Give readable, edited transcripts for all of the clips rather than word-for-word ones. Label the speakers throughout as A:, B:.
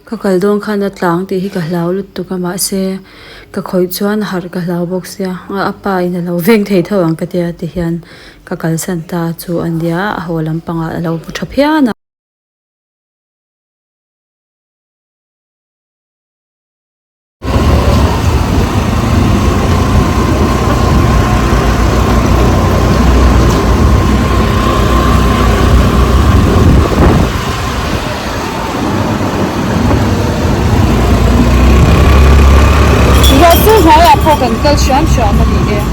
A: ka kaldong khana tlang ti hi ka hlau lut tu ka ma se ka khoi chuan har ka hlau box ya apa in lo veng thei thawang ka tia ti hian ka kal san ta chu an dia a holam panga lo pu tha phia na cần cơ xoắn xoắn mà đi kìa.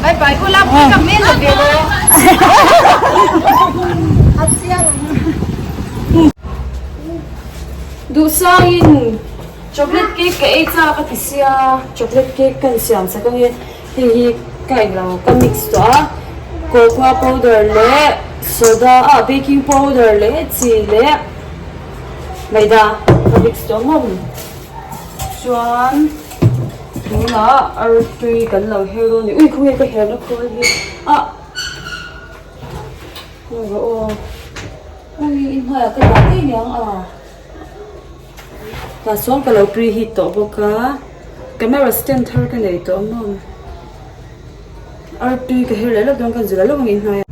A: Bye bye, cô làm cái comment được kìa rồi. Đủ sang in chocolate cake cái cha cái tisia chocolate cake cần siam sẽ có như thì cái nào cái mix đó cocoa powder lệ soda baking powder lệ chỉ lệ vậy đó cái mix đó ngon xoắn đúng là ở tuy cần lâu heo luôn ui không nghe cái heo nó khô đi ôi in hơi cái bát cái nhang ta xoắn cái lâu preheat đó bốc cá camera stand thở cái này đó ngon ở tuy cái heo lấy là đông cần gì lấy là bằng in hai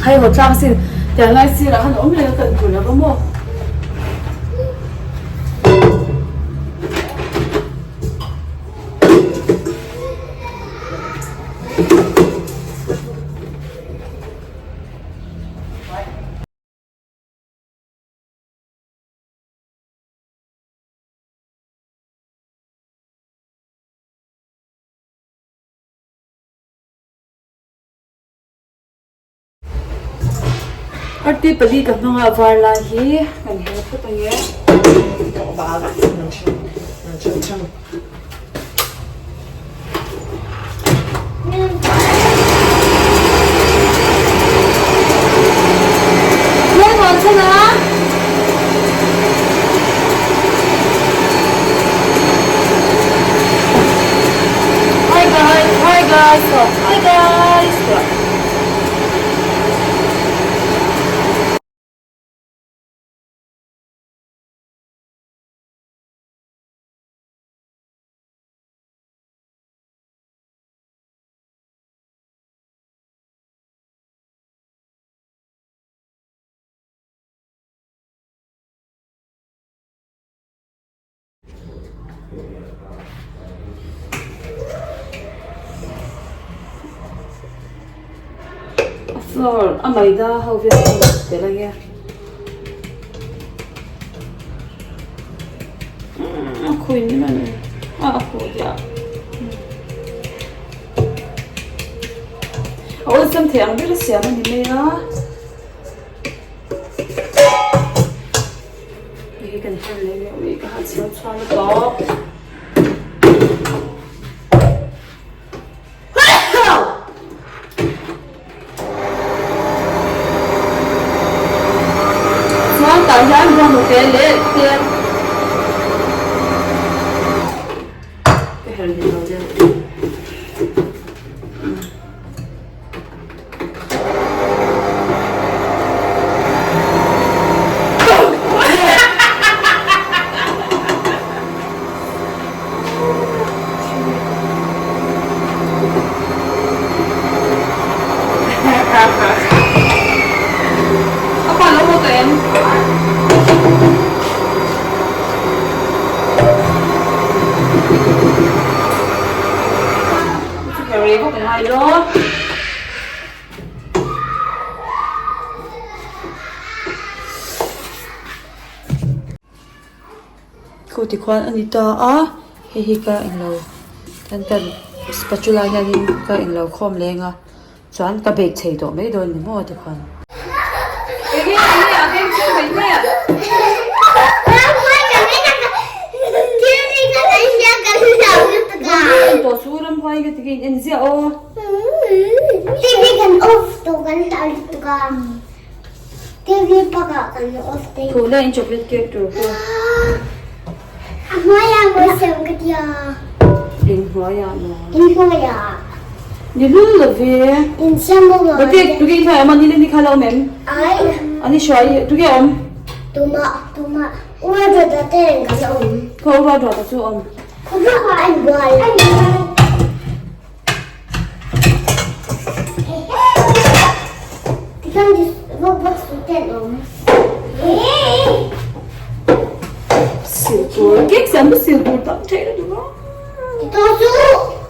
A: hay một trang xin thì ngay xin là hắn ốm lên cận củi là có mua arti padi ka mga varla hi kan he put ang
B: ba chang
A: Lên ngồi xem nào. Hi guys. Floor, maida how we te la ya. Khoi ni man. Khoi ya. Sam thiang bi siam ni me ya. Ni kan hal le me ka hat siam chwan to. Tại sao anh ra một cái lễ tiền cái hình gì đâu chứ apa lo mau em Harry có cái hay đó cô thì khoan anh ta hi ka anh lâu tan spatula nha đi ka anh lâu khom lên choan ka bake chei to mấy đôi mo thì khoan to suram vai cái gì anh sẽ ô
C: TV kan off to kan tal to ka TV pa ka kan off tay
A: cô lên chocolate cake rồi cô
C: hoa ya mới xem cái gì
A: in hoa ya no
C: in hoa ya
A: ni lu la ve
C: in xem bao
A: ba te tu ge thai man ni le ni khala mem
C: ai
A: ani shwai tu ge om
C: tuma ua rồi ta tên cái ông
A: ko ra ra ta chu om
C: không biết là anh gọi thì con đi vô vô số tiền ông
A: siêu tur ke sam siêu tur ta thai ra du
C: thì tôi chú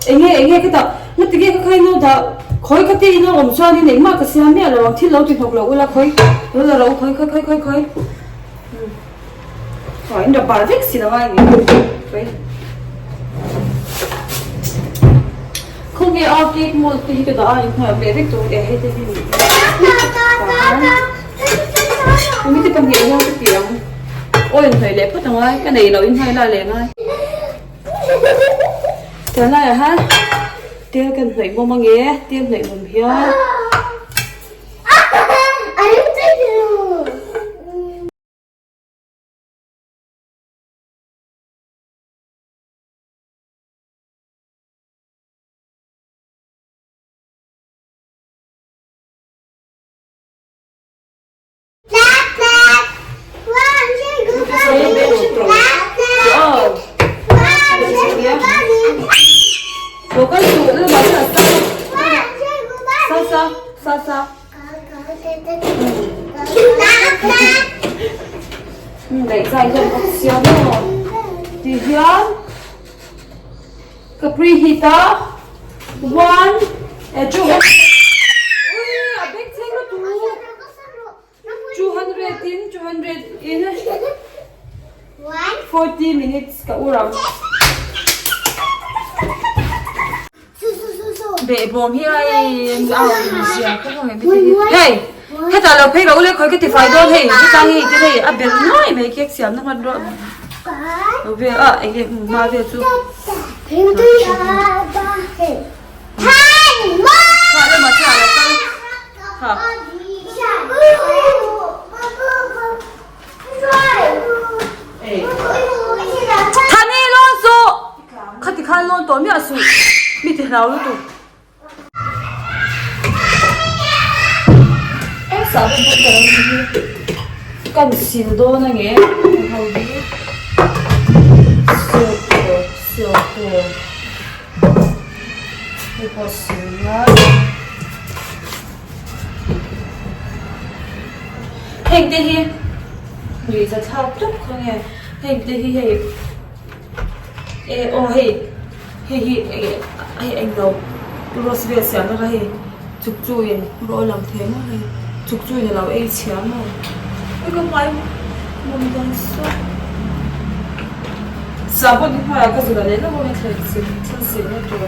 A: engnge ka ta na ti ge ka khai no da khoi ka te ino om chwa ni nei ma ka siam me la thil lo ti thok lo la khoi lo la ro khoi khoi in da bar vek si la mai khoi không nghe ao kia một tí cái đó anh hỏi về vek tu để hết thế gì mình thì cầm nghe nhau cái tiếng ôi anh thấy lẽ phất rồi cái này nó in hay là lẽ ngay thế này ha tiêu cần phải mua mang nghe tiêu phải mua hiếu
C: anh thích rồi
A: đồ cái chủ nó bán là sao đẩy dài dần một xíu nữa thì hiến capri hita one two ui a big thing nó 200 in 40 minutes ka uram để bom hi ai ao gì à không phải biết hey hết ta là phải đâu lấy khỏi cái thì phải đâu hey cái ta hi cái này à bên nói mấy cái xiêm nó còn rồi về à anh cái mà về chú phải là mà trả là sao hả thanh đi luôn số khát thì khát luôn tối miệng sụi mi thì nào luôn tụ em sợ bên bên cái gì cầm xỉu đô này nghe hầu đi xỉuไม่พอซื้อนะเฮงเตฮีหรือจะชอบทุกคนไงเฮงเตฮีเอโอเฮเฮเอ็งเราดูรสเบียร์เสียงอะไรจุกจุยรอหลังเทมอะไรจุกจุยเราเอเชียมอ่ะไม่ก็ไม่มันดังสุดสาวคนที่พาก็จะได้แล้วมันเคยสิ่งนี้ตัว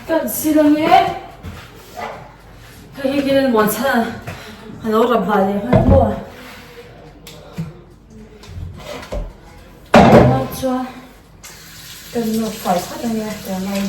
A: 干死了没？他一个人晚餐，还老着爬的，还多。我抓，跟我快快的呀，在那边。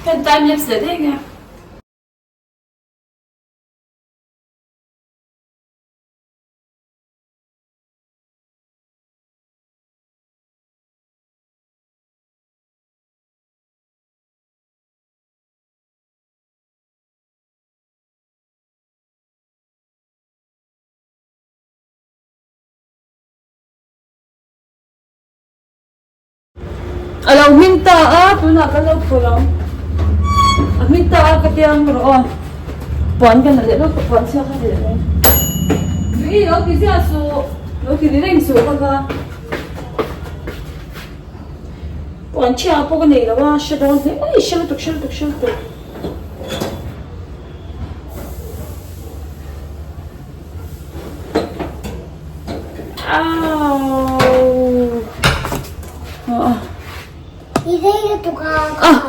A: Kan time lapse le देंगे Alam minta ah tu nak kalau pulang mita ka tiang ro pon kan le lo pon sia ka de ni lo ki sia su lo ki ni reng su ka pon chia po ka nei lo wa sha don ne ai sha tuk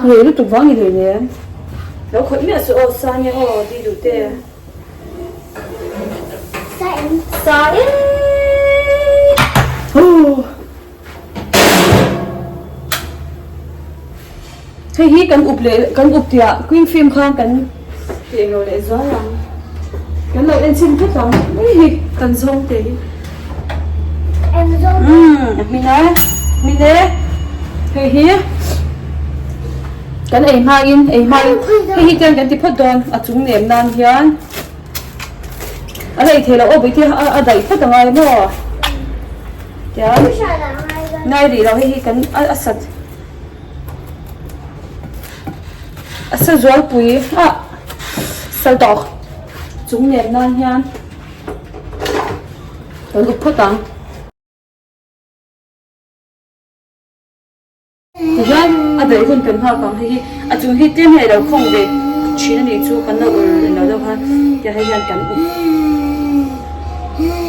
A: người nó tụt vắng như thế này, nó khỏi biết sự ô sa nhá ô đi đủ tê, sa hey hi kan up tia queen film khang kan tiền rồi để gió lòng kan lo en xin thích lắm hi kan zong tê mình nè hey hi kan ei mai hi kan ti phot don a chung nem nan hian a lei thela o bi ti a dai phot ngai mo ya ngai ri lo hi kan a sat zual pui sal to chung nem nan hian kan up photang Tuhan ada ikut kan hal kang hi acu hi tem hai lau khong de China ni chu kan lau lau lau kan ya hai yan kan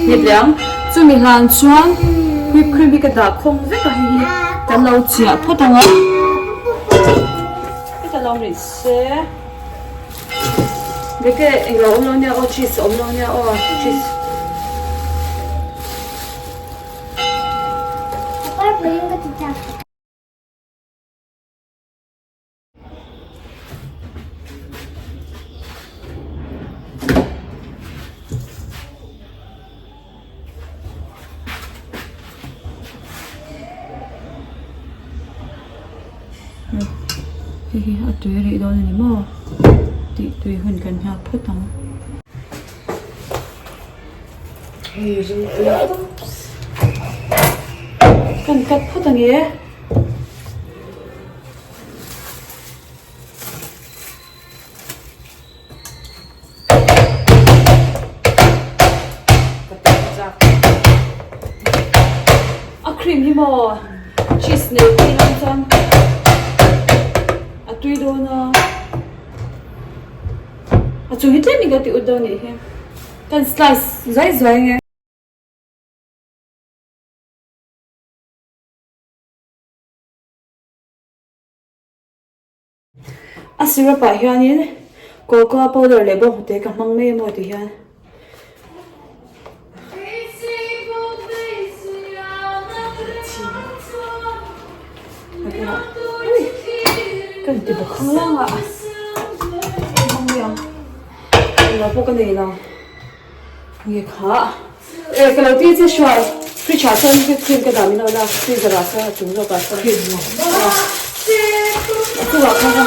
A: nhịp liang chu mi han chuan whipped cream cái da khong ve ka hi kan lau chia photang a cái lau ri se ve ke lau lo nya o cheese om lo nya o cheese hi a tui ri don ni mo ti tui hun kan ha photang kan kat photang ye a cream hi mo cheese ne ti lang chang tui do na a chu hitle mi ga ti ud do ni he kan slice zai nge a syrup a hianin cocoa powder le bo te ka mang me mo ti hian cái gì mà không lăng ạ không nhiều là vô cái này nào nghe khá cái đầu tiên sẽ xoay khi trả chân cái đám nào là khi giờ là sẽ chúng rồi cả sẽ hiện mà cứ vào không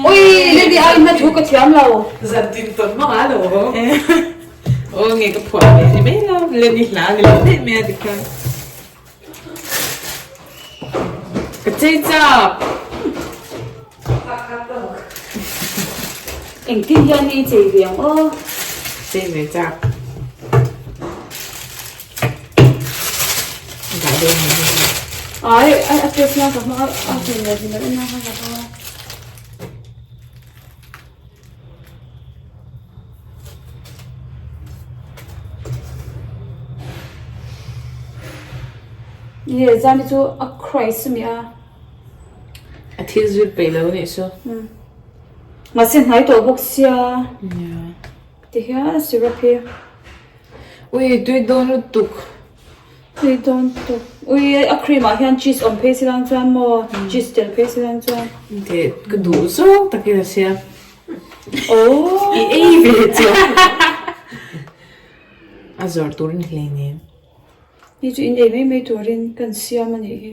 A: ôi lên đi ai mà chú cái chém lâu
B: dần tin tuần mong á đồ nghe cái phổi này thì mấy lo lên đi lá thì lên hết mẹ được không cái chơi chọc
A: anh tin nhân đi chỉ việc ô
B: chơi mẹ chọc cả đêm
A: ai biết nhau cả mà chuyện này thì nó cũng không phải thôi ये जाने जो a Christ me
B: a thil zui pe lo ni so
A: mà xin hãy tổ bốc xia thì ha syrup here
B: ui tui don tuk
A: we don't do we a cream a hian cheese on paste lang chuan mo cheese tel paste lang chuan
B: te cái đủ so ta kia sia
A: oh
B: e ve chu azor turin hlene
A: ni chu in ei me turin kan siam ani hi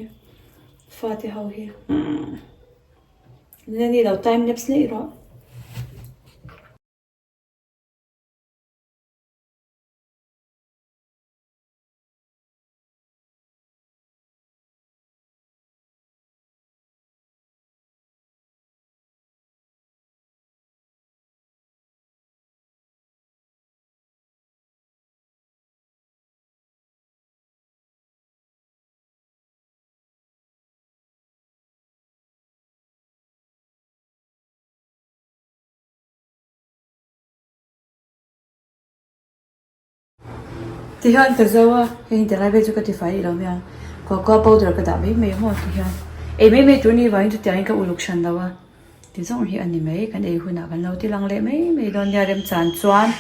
A: fati how hi ni lo time lapse le ro thì hơn từ giờ hình từ lại bây giờ cái thì phải đâu nha có powder cái đã mấy hoa thì hơn mấy tuổi này vậy thì anh cái uluk shan đâu thì giống như anh mấy cái này hồi nào cái lâu thì lăng lệ mấy đòn nhà đem chán choan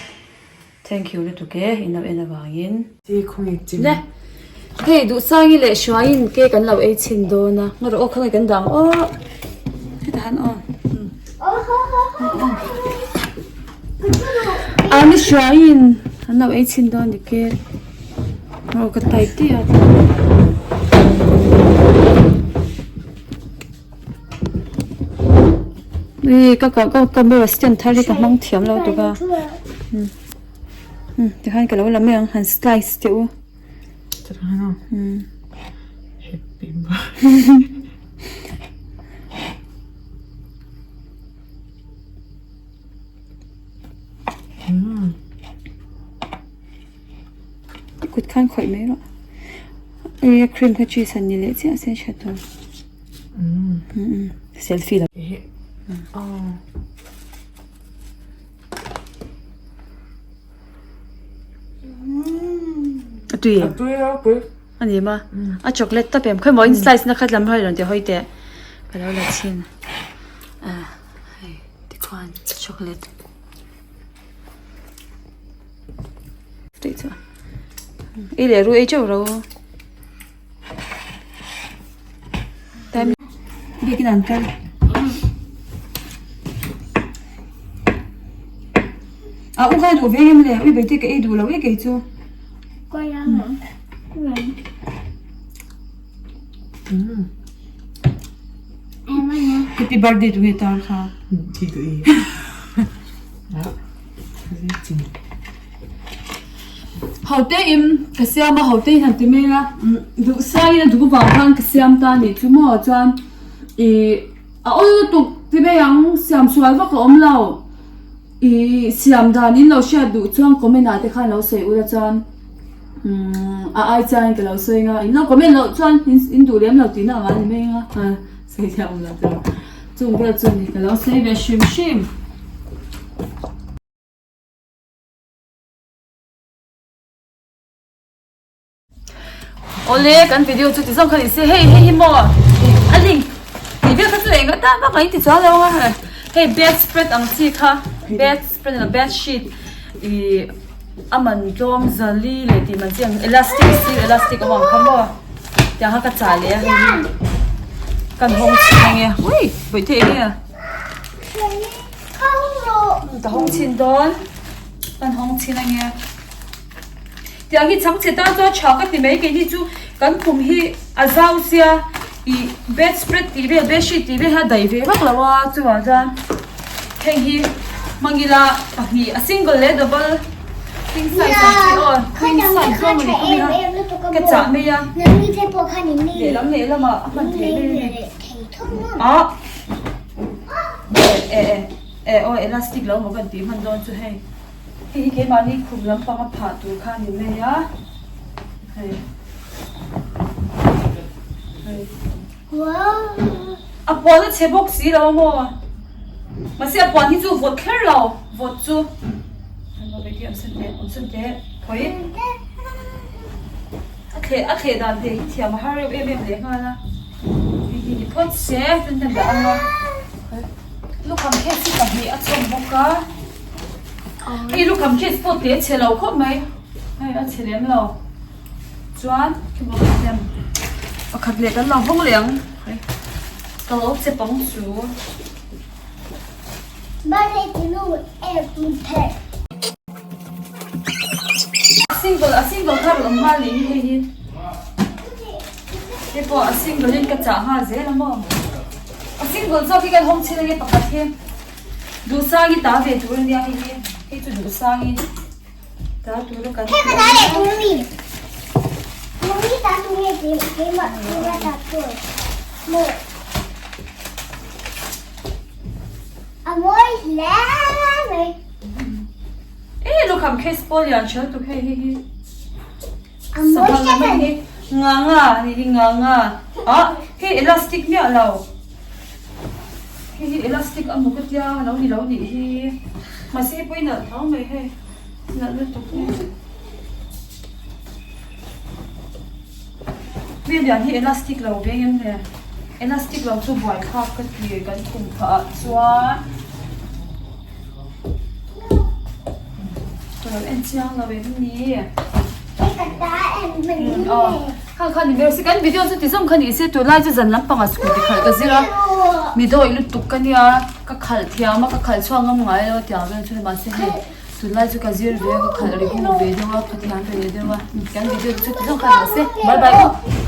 A: thank you để tụi cái in nào in vào in
B: thì không biết gì
A: nè cái đủ sang như lệ xoay in cái cần lâu ấy chín đô na mà rồi không cái cần đắng cái đàn anh xoay in anh lâu ấy chín đô thì cái rồi cái tay tí đi cái mới stand thay cái măng thiểm lâu tụi cái thì hai cái lâu làm mấy hàng slice tiêu
B: thật không happy birthday
A: cút khăn khỏi mấy rồi cái cream cái cheese anh nhỉ chứ sẽ chết thôi selfie là tùy anh gì mà chocolate tập em khơi mỗi slice nó khát lắm thôi rồi thì hơi tệ cái đó là xin thì khoan chocolate đấy chứ ý là ruồi chứ rồi tem biết cái nào cái uống cái đồ về em này uống bây giờ cái đồ là uống cái chứ
C: quay ra hả em ơi nha
A: happy birthday to you tao ha
B: thì tự ý đó gì
A: hậu tế im cái siam mà hậu tế hàng tí mê la đủ sai là đủ vào hàng cái siam ta này chú mò cho ôi tụ tí mê yang siam xoay vào cái lâu siam ta nín lâu xe đủ cho có mấy nãy thì khai lâu xe ula cho ai cho cái lâu xe nga in lâu có mấy lâu cho in đủ liếm lâu tí nào mà mê nga xe theo là cho chúng bây giờ cái lâu xe về shim Oleh kan video tu tisong kali se hey mo aling ni biết cái chuyện ta bác ấy thì cho đâu ha hey bedspread ang si kha bedspread là bed sheet aman dom zali le ti man chiang elastic awang khamo ta ha ka cha le kan hong chin nge ui boi the nge ta hong chin don kan hong chin nge tiếng hi chẳng chế ta cho cháo cái mấy cái đi chú cắn cùng hi azau sia bedspread tí về bedsheet tí về ha đầy về bắc là wa chú à ra khen hi mangila hi a single le double king size queen size cho mình không ha cái chả mấy ya để lắm mà mình thấy ôi elastic lâu một gần tí mình don chú hay cái mà đi cùng lắm bằng phá tủ khăn như này á, à bọn nó chế bốc xí đâu mà sẽ bọn thì chú vượt khơi lâu vượt chú, anh nói cái em xin thế, thôi, à đàn thì theo mà hai em lấy ngay là, thì phốt xe tên đã ăn lúc cầm cái gì cầm gì ở trong bốc cá cái lúc cầm cái sport để chơi lâu không mấy hay ăn chơi lắm lâu choán cái bóng xem ở khát lệ cái lòng không liền tao ốp sẽ bóng xuống
C: ba thầy chỉ nuôi em thầy single khác là hoa lính hay gì cái bộ single lên cái chả hoa dễ lắm không single sau khi cái hôm chơi cái bạc thêm đủ sang cái tá về túi đi hay gì cái chỗ đủ sang cái tá túi nó cái thế mà đã để mummy tá túi nghe cái mặt cái tá túi một mỗi lá này
A: lúc cầm cái sport liền chơi tụi hay
C: mỗi cái
A: này nganga cái elastic miệng lâu cái elastic ăn một cái tia lâu đi mà sẽ bây giờ tháo mày hay là nó tục
C: viên thì elastic lâu về em nè elastic lâu cho vải khác cái gì cái khung thợ xóa rồi em chiang là về bên này khăn thì bây giờ video cho tí xong khăn thì sẽ tôi lại cho dần lắm bằng school thì khăn cái gì đó mi đôi lúc tục cái này các khăn thì mà các khăn xoang ngâm ngay rồi thì bây giờ mà sẽ tôi lại cho cái gì rồi các khăn rồi cũng về đâu các khăn về đâu cái video cho tí xong khăn là sẽ bye bye